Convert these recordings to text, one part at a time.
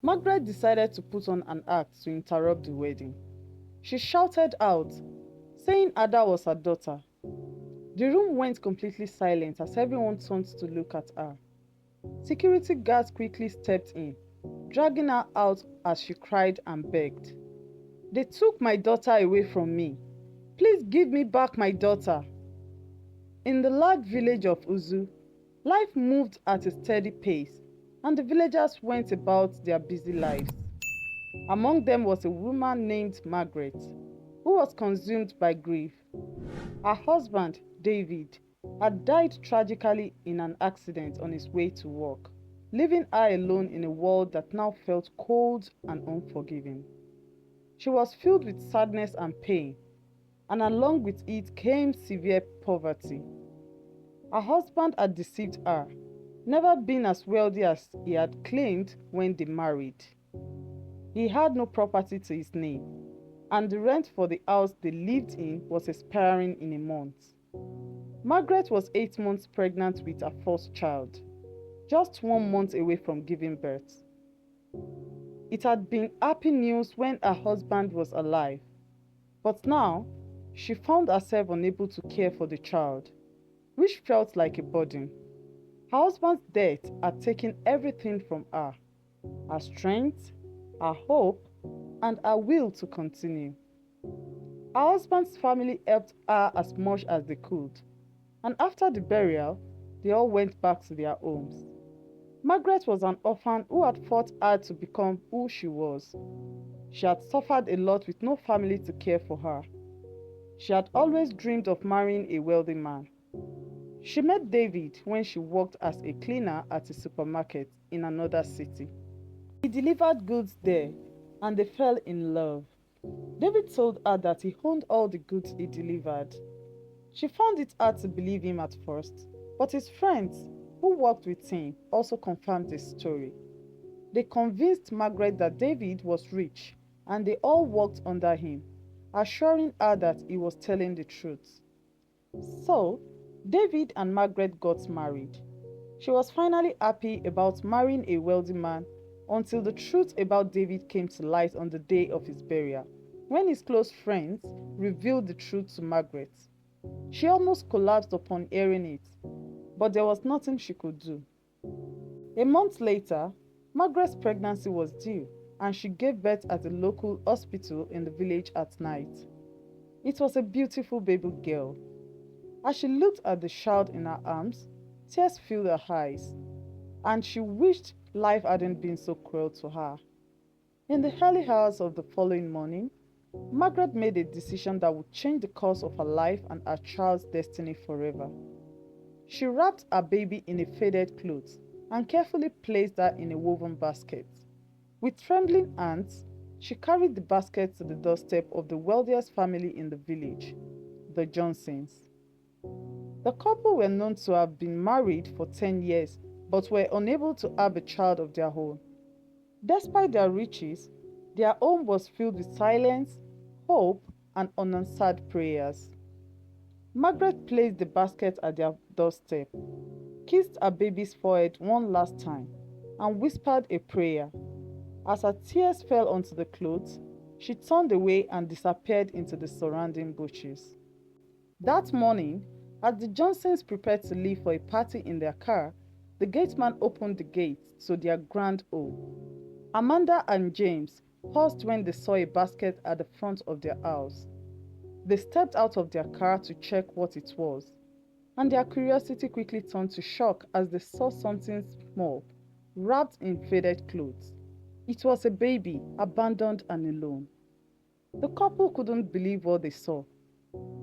Margaret decided to put on an act to interrupt the wedding. She shouted out, saying Ada was her daughter. The room went completely silent as everyone turned to look at her. Security guards quickly stepped in, dragging her out as she cried and begged. "They took my daughter away from me. Please give me back my daughter." In the large village of Uzu, life moved at a steady pace, and the villagers went about their busy lives. Among them was a woman named Margaret, who was consumed by grief. Her husband, David, had died tragically in an accident on his way to work, leaving her alone in a world that now felt cold and unforgiving. She was filled with sadness and pain, and along with it came severe poverty. Her husband had deceived her, never been as wealthy as he had claimed when they married. He had no property to his name, and the rent for the house they lived in was expiring in a month. Margaret was 8 months pregnant with her first child, just 1 month away from giving birth. It had been happy news when her husband was alive, but now she found herself unable to care for the child, which felt like a burden. Her husband's death had taken everything from her: her strength, her hope, and her will to continue. Her husband's family helped her as much as they could, and after the burial, they all went back to their homes. Margaret was an orphan who had fought hard to become who she was. She had suffered a lot with no family to care for her. She had always dreamed of marrying a wealthy man. She met David when she worked as a cleaner at a supermarket in another city. He delivered goods there, and they fell in love. David told her that he owned all the goods he delivered. She found it hard to believe him at first, but his friends who worked with him also confirmed his story. They convinced Margaret that David was rich, and they all worked under him, assuring her that he was telling the truth. So, David and Margaret got married. She was finally happy about marrying a wealthy man until the truth about David came to light on the day of his burial, when his close friends revealed the truth to Margaret. She almost collapsed upon hearing it, but there was nothing she could do. A month later, Margaret's pregnancy was due, and she gave birth at a local hospital in the village at night. It was a beautiful baby girl. As she looked at the child in her arms, tears filled her eyes, and she wished life hadn't been so cruel to her. In the early hours of the following morning, Margaret made a decision that would change the course of her life and her child's destiny forever. She wrapped her baby in a faded cloth and carefully placed her in a woven basket. With trembling hands, she carried the basket to the doorstep of the wealthiest family in the village, the Johnsons. The couple were known to have been married for 10 years but were unable to have a child of their own. Despite their riches, their home was filled with silence, hope, and unanswered prayers. Margaret placed the basket at their doorstep, kissed her baby's forehead one last time, and whispered a prayer. As her tears fell onto the clothes, she turned away and disappeared into the surrounding bushes. That morning, as the Johnsons prepared to leave for a party in their car, the gateman opened the gate to their grand home. Amanda and James paused when they saw a basket at the front of their house. They stepped out of their car to check what it was, and their curiosity quickly turned to shock as they saw something small, wrapped in faded clothes. It was a baby, abandoned and alone. The couple couldn't believe what they saw.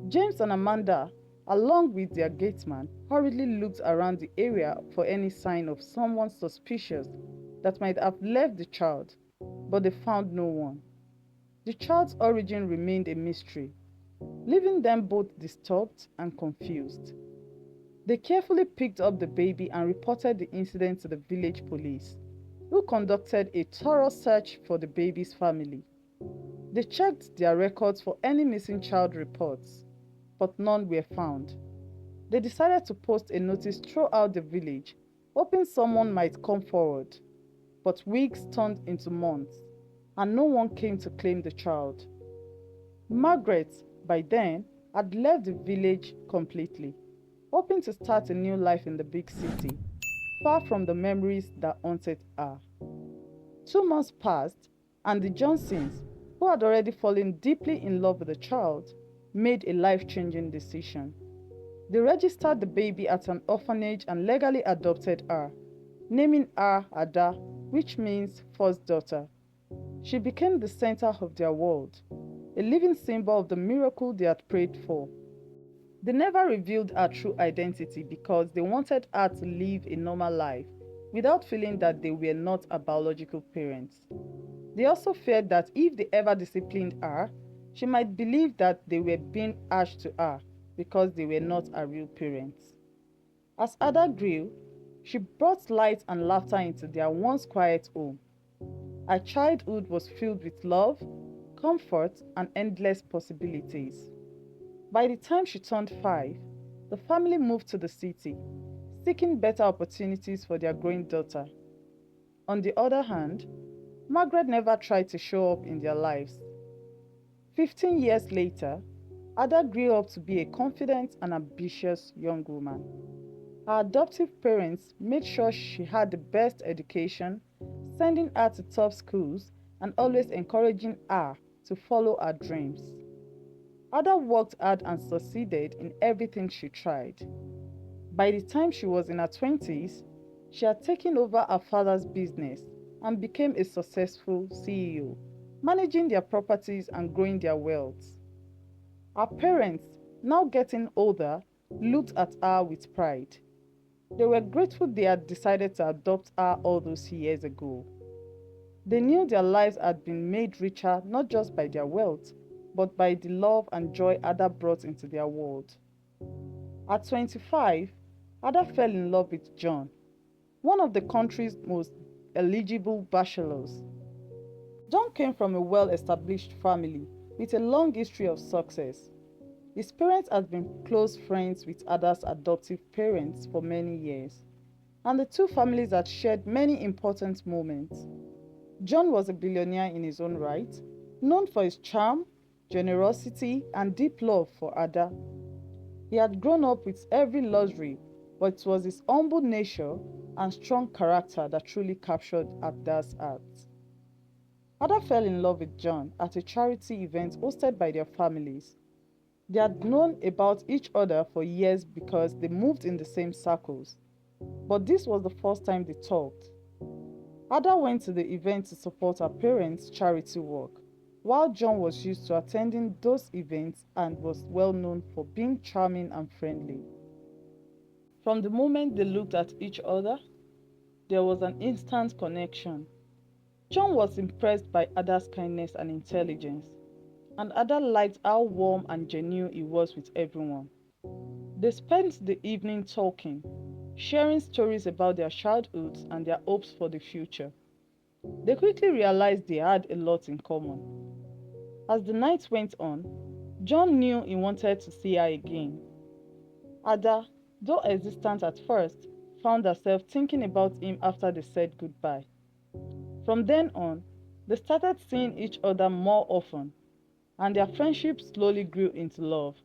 James and Amanda, along with their gateman, hurriedly looked around the area for any sign of someone suspicious that might have left the child, but they found no one. The child's origin remained a mystery, leaving them both disturbed and confused. They carefully picked up the baby and reported the incident to the village police, who conducted a thorough search for the baby's family. They checked their records for any missing child reports, but none were found. They decided to post a notice throughout the village, hoping someone might come forward. but weeks turned into months, and no one came to claim the child. Margaret, by then, had left the village completely, hoping to start a new life in the big city, far from the memories that haunted her. 2 months passed, and the Johnsons, who had already fallen deeply in love with the child, made a life changing decision. They registered the baby at an orphanage and legally adopted her, naming her Ada, which means first daughter. She became the center of their world, a living symbol of the miracle they had prayed for. They never revealed her true identity because they wanted her to live a normal life without feeling that they were not her biological parents. They also feared that if they ever disciplined her, she might believe that they were being harsh to her because they were not her real parents. As Ada grew, she brought light and laughter into their once quiet home. Her childhood was filled with love, comfort, and endless possibilities. By the time she turned 5, the family moved to the city, seeking better opportunities for their growing daughter. On the other hand, Margaret never tried to show up in their lives. 15 years later, Ada grew up to be a confident and ambitious young woman. Her adoptive parents made sure she had the best education, sending her to top schools and always encouraging her to follow her dreams. Ada worked hard and succeeded in everything she tried. By the time she was in her 20s, she had taken over her father's business and became a successful CEO, managing their properties and growing their wealth. Her parents, now getting older, looked at her with pride. They were grateful they had decided to adopt her all those years ago. They knew their lives had been made richer not just by their wealth, but by the love and joy Ada brought into their world. At 25, Ada fell in love with John, one of the country's most eligible bachelors. John came from a well-established family with a long history of success. His parents had been close friends with Ada's adoptive parents for many years, and the two families had shared many important moments. John was a billionaire in his own right, known for his charm, generosity, and deep love for Ada. He had grown up with every luxury, but it was his humble nature and strong character that truly captured Ada's heart. Ada fell in love with John at a charity event hosted by their families. They had known about each other for years because they moved in the same circles, but this was the first time they talked. Ada went to the event to support her parents' charity work, while John was used to attending those events and was well known for being charming and friendly. From the moment they looked at each other, there was an instant connection. John was impressed by Ada's kindness and intelligence, and Ada liked how warm and genuine he was with everyone. They spent the evening talking, sharing stories about their childhoods and their hopes for the future. They quickly realized they had a lot in common. As the night went on, John knew he wanted to see her again. Ada, though hesitant at first, found herself thinking about him after they said goodbye. From then on, they started seeing each other more often, and their friendship slowly grew into love.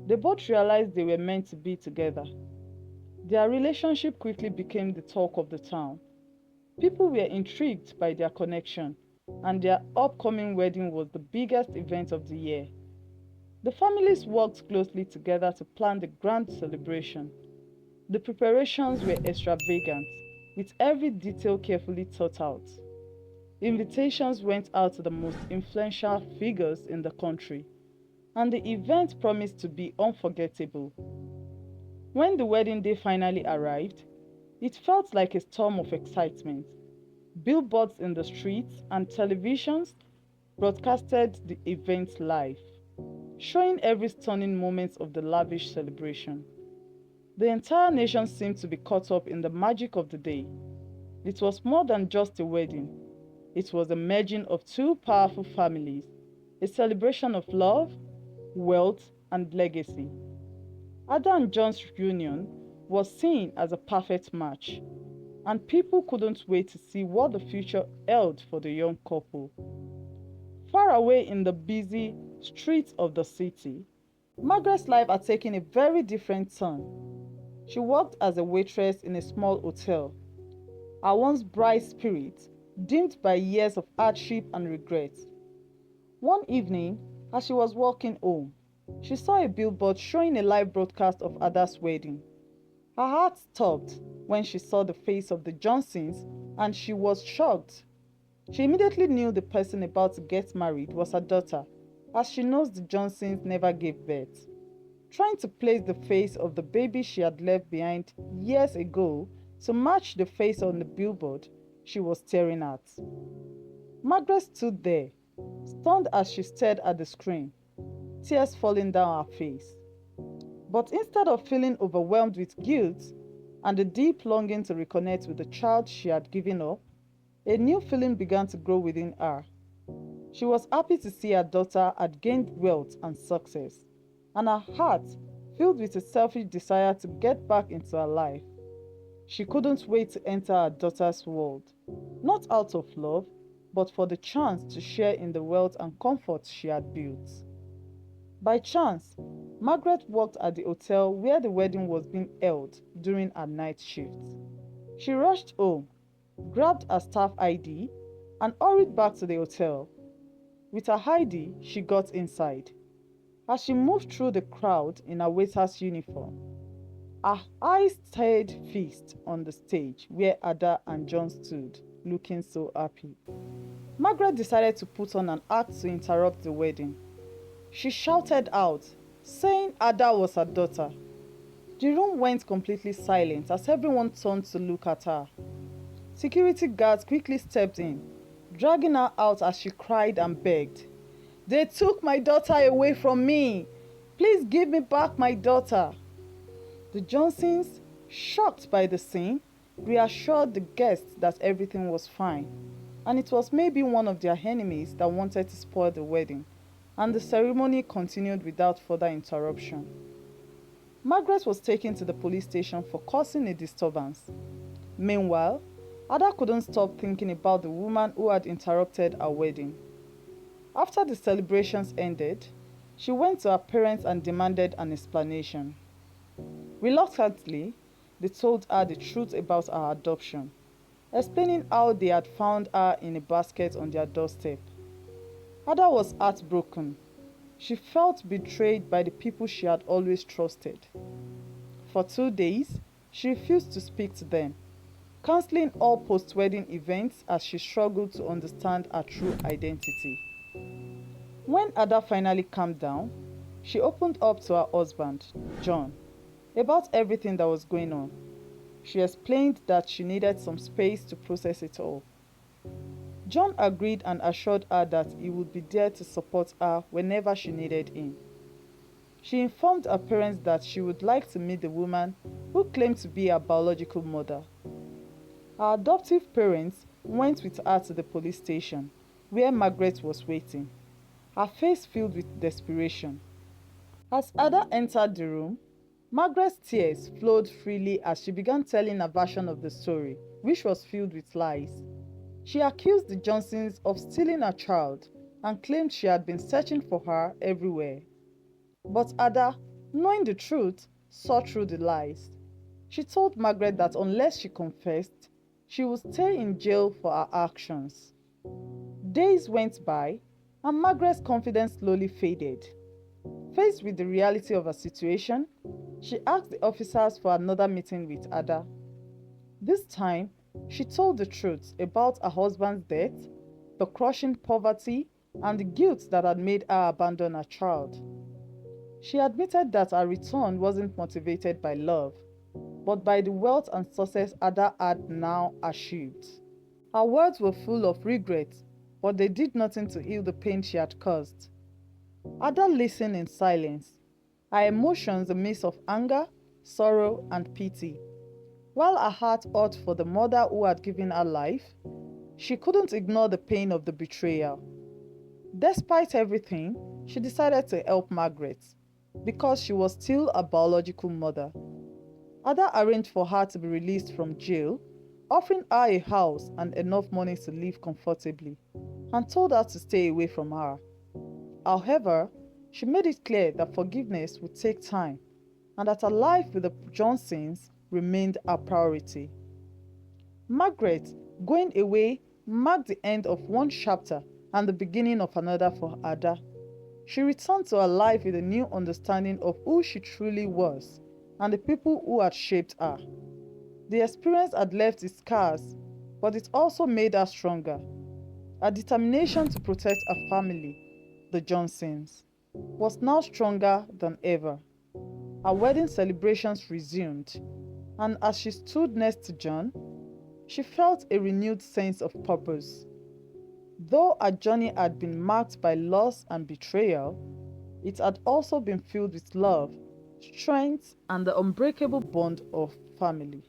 They both realized they were meant to be together. Their relationship quickly became the talk of the town. People were intrigued by their connection, and their upcoming wedding was the biggest event of the year. The families worked closely together to plan the grand celebration. The preparations were extravagant, with every detail carefully thought out. Invitations went out to the most influential figures in the country, and the event promised to be unforgettable. When the wedding day finally arrived, it felt like a storm of excitement. Billboards in the streets and televisions broadcasted the event live, showing every stunning moment of the lavish celebration. The entire nation seemed to be caught up in the magic of the day. It was more than just a wedding. It was a merging of two powerful families, a celebration of love, wealth, and legacy. Ada and John's union was seen as a perfect match. and people couldn't wait to see what the future held for the young couple. Far away in the busy streets of the city, Margaret's life had taken a very different turn. She worked as a waitress in a small hotel, her once bright spirit dimmed by years of hardship and regret. One evening, as she was walking home, she saw a billboard showing a live broadcast of Ada's wedding. Her heart stopped when she saw the face of the Johnsons and she was shocked. She immediately knew the person about to get married was her daughter, as she knows the Johnsons never gave birth. Trying to place the face of the baby she had left behind years ago to match the face on the billboard she was staring at. Margaret stood there, stunned as she stared at the screen, tears falling down her face. But instead of feeling overwhelmed with guilt and a deep longing to reconnect with the child she had given up, a new feeling began to grow within her. She was happy to see her daughter had gained wealth and success, and her heart filled with a selfish desire to get back into her life. She couldn't wait to enter her daughter's world, not out of love, but for the chance to share in the wealth and comfort she had built. By chance, Margaret worked at the hotel where the wedding was being held during her night shift. She rushed home, grabbed her staff ID, and hurried back to the hotel. With her ID, she got inside. As she moved through the crowd in her waiter's uniform, her eyes stayed fixed on the stage where Ada and John stood, looking so happy. Margaret decided to put on an act to interrupt the wedding. She shouted out, saying Ada was her daughter. The room went completely silent as everyone turned to look at her. Security guards quickly stepped in, dragging her out as she cried and begged. "They took my daughter away from me. Please give me back my daughter." The Johnsons, shocked by the scene, reassured the guests that everything was fine, and it was maybe one of their enemies that wanted to spoil the wedding, and the ceremony continued without further interruption. Margaret was taken to the police station for causing a disturbance. Meanwhile, Ada couldn't stop thinking about the woman who had interrupted her wedding. After the celebrations ended, she went to her parents and demanded an explanation. Reluctantly, they told her the truth about her adoption, explaining how they had found her in a basket on their doorstep. Ada was heartbroken. She felt betrayed by the people she had always trusted. For 2 days, she refused to speak to them, cancelling all post-wedding events as she struggled to understand her true identity. When Ada finally calmed down, she opened up to her husband, John, about everything that was going on. She explained that she needed some space to process it all. John agreed and assured her that he would be there to support her whenever she needed him. She informed her parents that she would like to meet the woman who claimed to be her biological mother. Her adoptive parents went with her to the police station, where Margaret was waiting, her face filled with desperation. As Ada entered the room, Margaret's tears flowed freely as she began telling her version of the story, which was filled with lies. She accused the Johnsons of stealing her child and claimed she had been searching for her everywhere. But Ada, knowing the truth, saw through the lies. She told Margaret that unless she confessed, she would stay in jail for her actions. Days went by, and Margaret's confidence slowly faded. Faced with the reality of her situation, she asked the officers for another meeting with Ada. This time, she told the truth about her husband's death, the crushing poverty, and the guilt that had made her abandon her child. She admitted that her return wasn't motivated by love, but by the wealth and success Ada had now achieved. Her words were full of regret, but they did nothing to heal the pain she had caused. Ada listened in silence, her emotions a mix of anger, sorrow, and pity. While her heart ached for the mother who had given her life, she couldn't ignore the pain of the betrayal. Despite everything, she decided to help Margaret, because she was still a biological mother. Ada arranged for her to be released from jail, offering her a house and enough money to live comfortably, and told her to stay away from her. However, she made it clear that forgiveness would take time and that her life with the Johnsons remained her priority. Margaret going away marked the end of one chapter and the beginning of another for Ada. She returned to her life with a new understanding of who she truly was and the people who had shaped her. The experience had left its scars, but it also made her stronger. Her determination to protect her family, the Johnsons, was now stronger than ever. Her wedding celebrations resumed, and as she stood next to John, she felt a renewed sense of purpose. Though her journey had been marked by loss and betrayal, it had also been filled with love, strength, and the unbreakable bond of family.